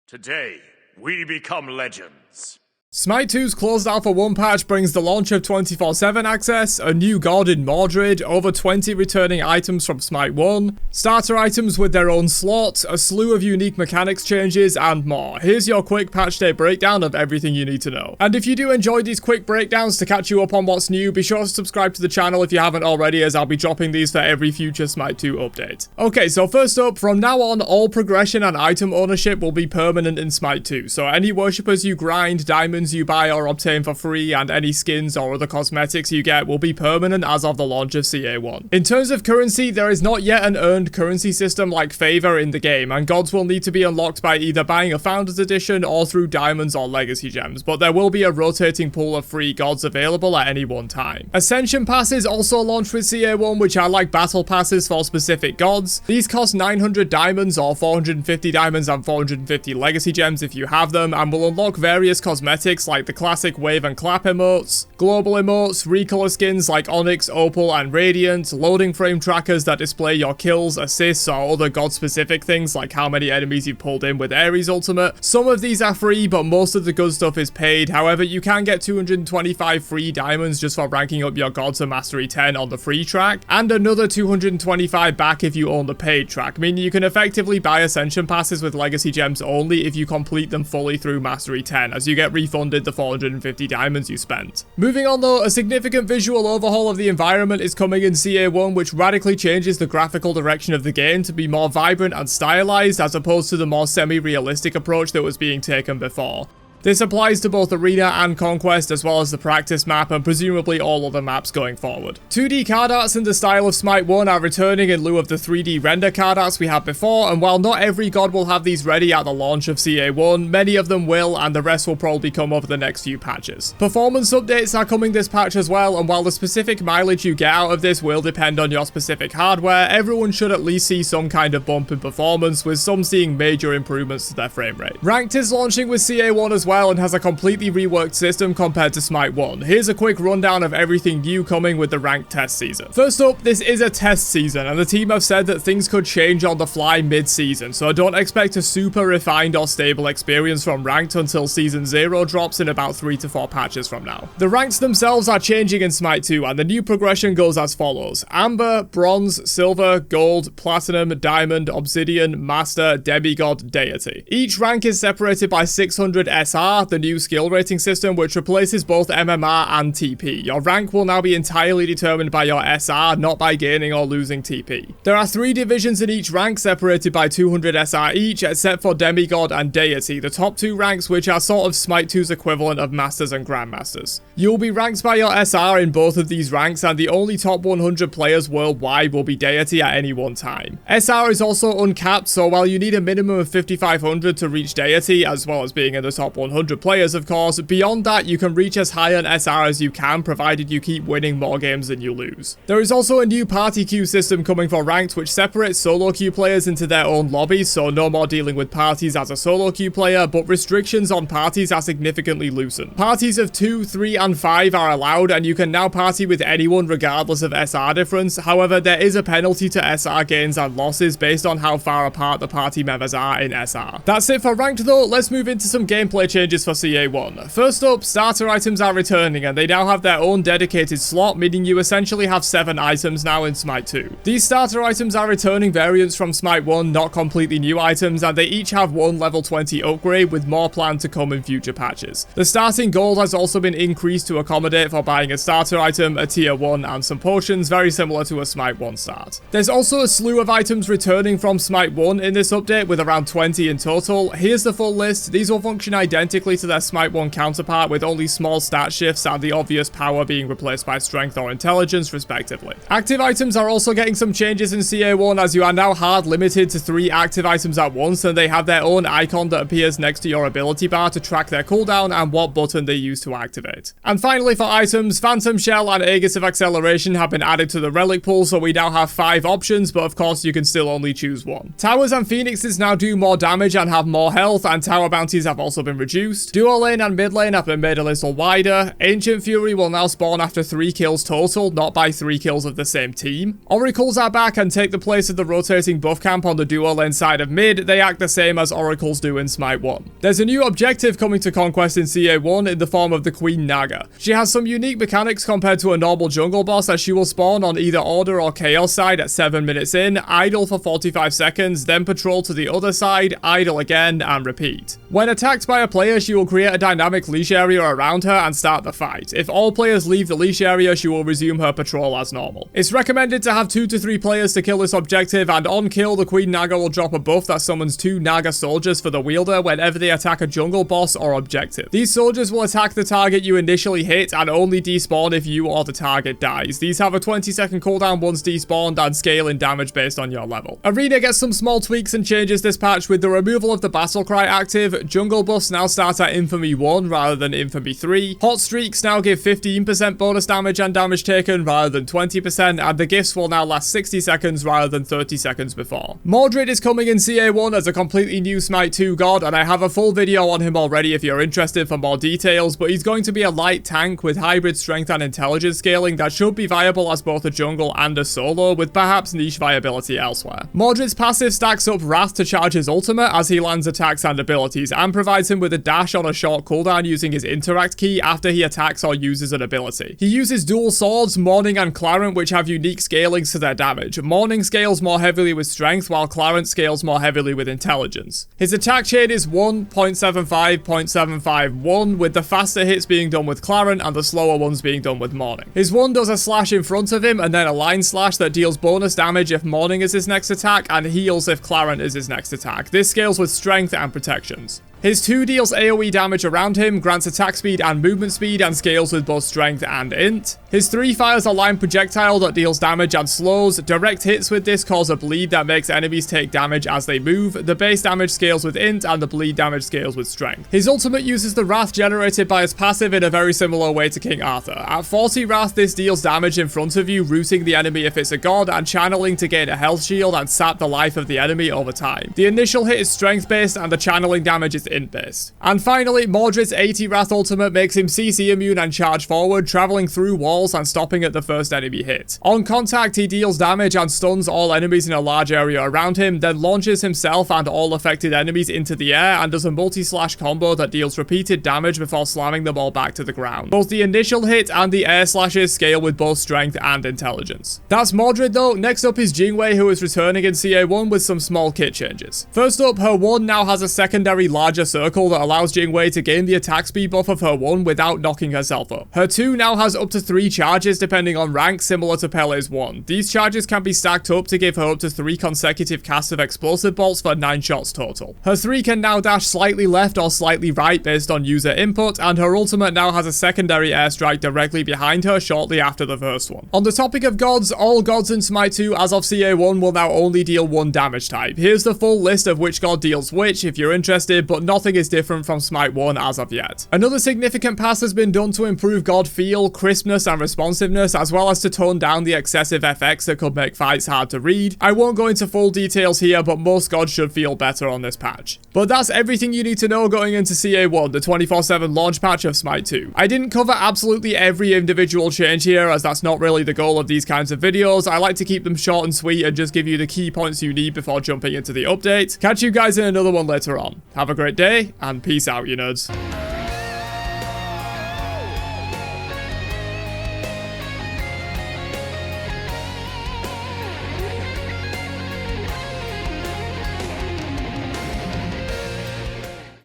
Today, we become legends. Smite 2's closed alpha 1 patch brings the launch of 24/7 access, a new god in Mordred, over 20 returning items from Smite 1, starter items with their own slot, a slew of unique mechanics changes, and more. Here's your quick patch day breakdown of everything you need to know. And if you do enjoy these quick breakdowns to catch you up on what's new, be sure to subscribe to the channel if you haven't already, as I'll be dropping these for every future Smite 2 update. Okay, so first up, from now on, all progression and item ownership will be permanent in Smite 2, so any worshippers you grind, diamonds you buy or obtain for free, and any skins or other cosmetics you get will be permanent as of the launch of CA1. In terms of currency, there is not yet an earned currency system like favor in the game, and gods will need to be unlocked by either buying a Founders Edition or through diamonds or legacy gems, but there will be a rotating pool of free gods available at any one time. Ascension Passes also launched with CA1, which are like battle passes for specific gods. These cost 900 diamonds or 450 diamonds and 450 legacy gems if you have them, and will unlock various cosmetics like the classic wave and clap emotes, global emotes, recolor skins like Onyx, Opal, and Radiant, loading frame trackers that display your kills, assists, or other god-specific things like how many enemies you've pulled in with Ares Ultimate. Some of these are free, but most of the good stuff is paid. However, you can get 225 free diamonds just for ranking up your god to Mastery 10 on the free track, and another 225 back if you own the paid track, meaning you can effectively buy Ascension Passes with legacy gems only if you complete them fully through Mastery 10, as you get refunded the 450 diamonds you spent. Moving on though, a significant visual overhaul of the environment is coming in CA1, which radically changes the graphical direction of the game to be more vibrant and stylized as opposed to the more semi-realistic approach that was being taken before. This applies to both Arena and Conquest, as well as the practice map and presumably all other maps going forward. 2D card arts in the style of Smite 1 are returning in lieu of the 3D render card arts we had before, and while not every god will have these ready at the launch of CA1, many of them will, and the rest will probably come over the next few patches. Performance updates are coming this patch as well, and while the specific mileage you get out of this will depend on your specific hardware, everyone should at least see some kind of bump in performance, with some seeing major improvements to their frame rate. Ranked is launching with CA1 as well, and has a completely reworked system compared to Smite 1. Here's a quick rundown of everything new coming with the ranked test season. First up, this is a test season, and the team have said that things could change on the fly mid-season, so don't expect a super refined or stable experience from ranked until season 0 drops in about 3 to 4 patches from now. The ranks themselves are changing in Smite 2, and the new progression goes as follows: Amber, Bronze, Silver, Gold, Platinum, Diamond, Obsidian, Master, Demigod, Deity. Each rank is separated by 600 SR, the new skill rating system, which replaces both MMR and TP. Your rank will now be entirely determined by your SR, not by gaining or losing TP. There are 3 divisions in each rank separated by 200 SR each, except for Demigod and Deity, the top 2 ranks which are sort of Smite 2's equivalent of Masters and Grandmasters. You'll be ranked by your SR in both of these ranks, and the only top 100 players worldwide will be Deity at any one time. SR is also uncapped, so while you need a minimum of 5500 to reach Deity, as well as being in the top 100 players of course, beyond that you can reach as high an SR as you can, provided you keep winning more games than you lose. There is also a new party queue system coming for ranked, which separates solo queue players into their own lobbies, so no more dealing with parties as a solo queue player, but restrictions on parties are significantly loosened. Parties of 2, 3, and 5 are allowed, and you can now party with anyone regardless of SR difference. However, there is a penalty to SR gains and losses based on how far apart the party members are in SR. That's it for ranked though. Let's move into some gameplay changes for CA1. First up, starter items are returning, and they now have their own dedicated slot, meaning you essentially have 7 items now in Smite 2. These starter items are returning variants from Smite 1, not completely new items, and they each have 1 level 20 upgrade, with more planned to come in future patches. The starting gold has also been increased to accommodate for buying a starter item, a tier 1, and some potions, very similar to a Smite 1 start. There's also a slew of items returning from Smite 1 in this update, with around 20 in total. Here's the full list. These will function identically to their Smite 1 counterpart, with only small stat shifts and the obvious power being replaced by strength or intelligence respectively. Active items are also getting some changes in CA1, as you are now hard limited to 3 active items at once, and they have their own icon that appears next to your ability bar to track their cooldown and what button they use to activate. And finally for items, Phantom Shell and Aegis of Acceleration have been added to the relic pool, so we now have 5 options, but of course you can still only choose one. Towers and Phoenixes now do more damage and have more health, and tower bounties have also been reduced, reduced. Duo lane and mid lane have been made a little wider. Ancient Fury will now spawn after 3 kills total, not by 3 kills of the same team. Oracles are back and take the place of the rotating buff camp on the duo lane side of mid. They act the same as Oracles do in Smite 1. There's a new objective coming to Conquest in CA1 in the form of the Queen Naga. She has some unique mechanics compared to a normal jungle boss, as she will spawn on either Order or Chaos side at 7 minutes in, idle for 45 seconds, then patrol to the other side, idle again, and repeat. When attacked by a player, she will create a dynamic leash area around her and start the fight. If all players leave the leash area, she will resume her patrol as normal. It's recommended to have 2 to 3 players to kill this objective, and on kill, the Queen Naga will drop a buff that summons 2 Naga soldiers for the wielder whenever they attack a jungle boss or objective. These soldiers will attack the target you initially hit and only despawn if you or the target dies. These have a 20-second cooldown once despawned and scale in damage based on your level. Arena gets some small tweaks and changes this patch with the removal of the battle cry active. Jungle buffs now start at Infamy 1 rather than Infamy 3. Hot streaks now give 15% bonus damage and damage taken rather than 20%, and the gifts will now last 60 seconds rather than 30 seconds before. Mordred is coming in CA1 as a completely new Smite 2 god, and I have a full video on him already if you're interested for more details, but he's going to be a light tank with hybrid strength and intelligence scaling that should be viable as both a jungle and a solo, with perhaps niche viability elsewhere. Mordred's passive stacks up Wrath to charge his ultimate as he lands attacks and abilities, and provides him with a dash on a short cooldown using his interact key after he attacks or uses an ability. He uses dual swords, Morning and Clarent, which have unique scalings to their damage. Morning scales more heavily with strength, while Clarent scales more heavily with intelligence. His attack chain is 1.75, 0.751, with the faster hits being done with Clarent and the slower ones being done with Morning. His 1 does a slash in front of him and then a line slash that deals bonus damage if Morning is his next attack and heals if Clarent is his next attack. This scales with strength and protections. His 2 deals AoE damage around him, grants attack speed and movement speed, and scales with both strength and int. His 3 fires a line projectile that deals damage and slows. Direct hits with this cause a bleed that makes enemies take damage as they move. The base damage scales with int, and the bleed damage scales with strength. His ultimate uses the Wrath generated by his passive in a very similar way to King Arthur. At 40 Wrath, this deals damage in front of you, rooting the enemy if it's a god, and channeling to gain a health shield and sap the life of the enemy over time. The initial hit is strength based, and the channeling damage is int based. And finally, Mordred's 80 Wrath ultimate makes him CC immune and charge forward, traveling through walls and stopping at the first enemy hit. On contact, he deals damage and stuns all enemies in a large area around him, then launches himself and all affected enemies into the air and does a multi-slash combo that deals repeated damage before slamming them all back to the ground. Both the initial hit and the air slashes scale with both strength and intelligence. That's Mordred though. Next up is Jing, who is returning in CA1 with some small kit changes. First up, her 1 now has a secondary larger circle that allows Jing to gain the attack speed buff of her 1 without knocking herself up. Her 2 now has up to 3 charges depending on rank, similar to Pele's 1. These charges can be stacked up to give her up to 3 consecutive casts of explosive bolts for 9 shots total. Her 3 can now dash slightly left or slightly right based on user input, and her ultimate now has a secondary airstrike directly behind her shortly after the first one. On the topic of gods, all gods in Smite 2 as of CA1 will now only deal 1 damage type. Here's the full list of which god deals which if you're interested, but nothing is different from Smite 1 as of yet. Another significant pass has been done to improve god feel, crispness and responsiveness, as well as to tone down the excessive FX that could make fights hard to read. I won't go into full details here, but most gods should feel better on this patch. But that's everything you need to know going into CA1, the 24/7 launch patch of Smite 2. I didn't cover absolutely every individual change here, as that's not really the goal of these kinds of videos. I like to keep them short and sweet and just give you the key points you need before jumping into the update. Catch you guys in another one later on. Have a great day, and peace out, you nerds.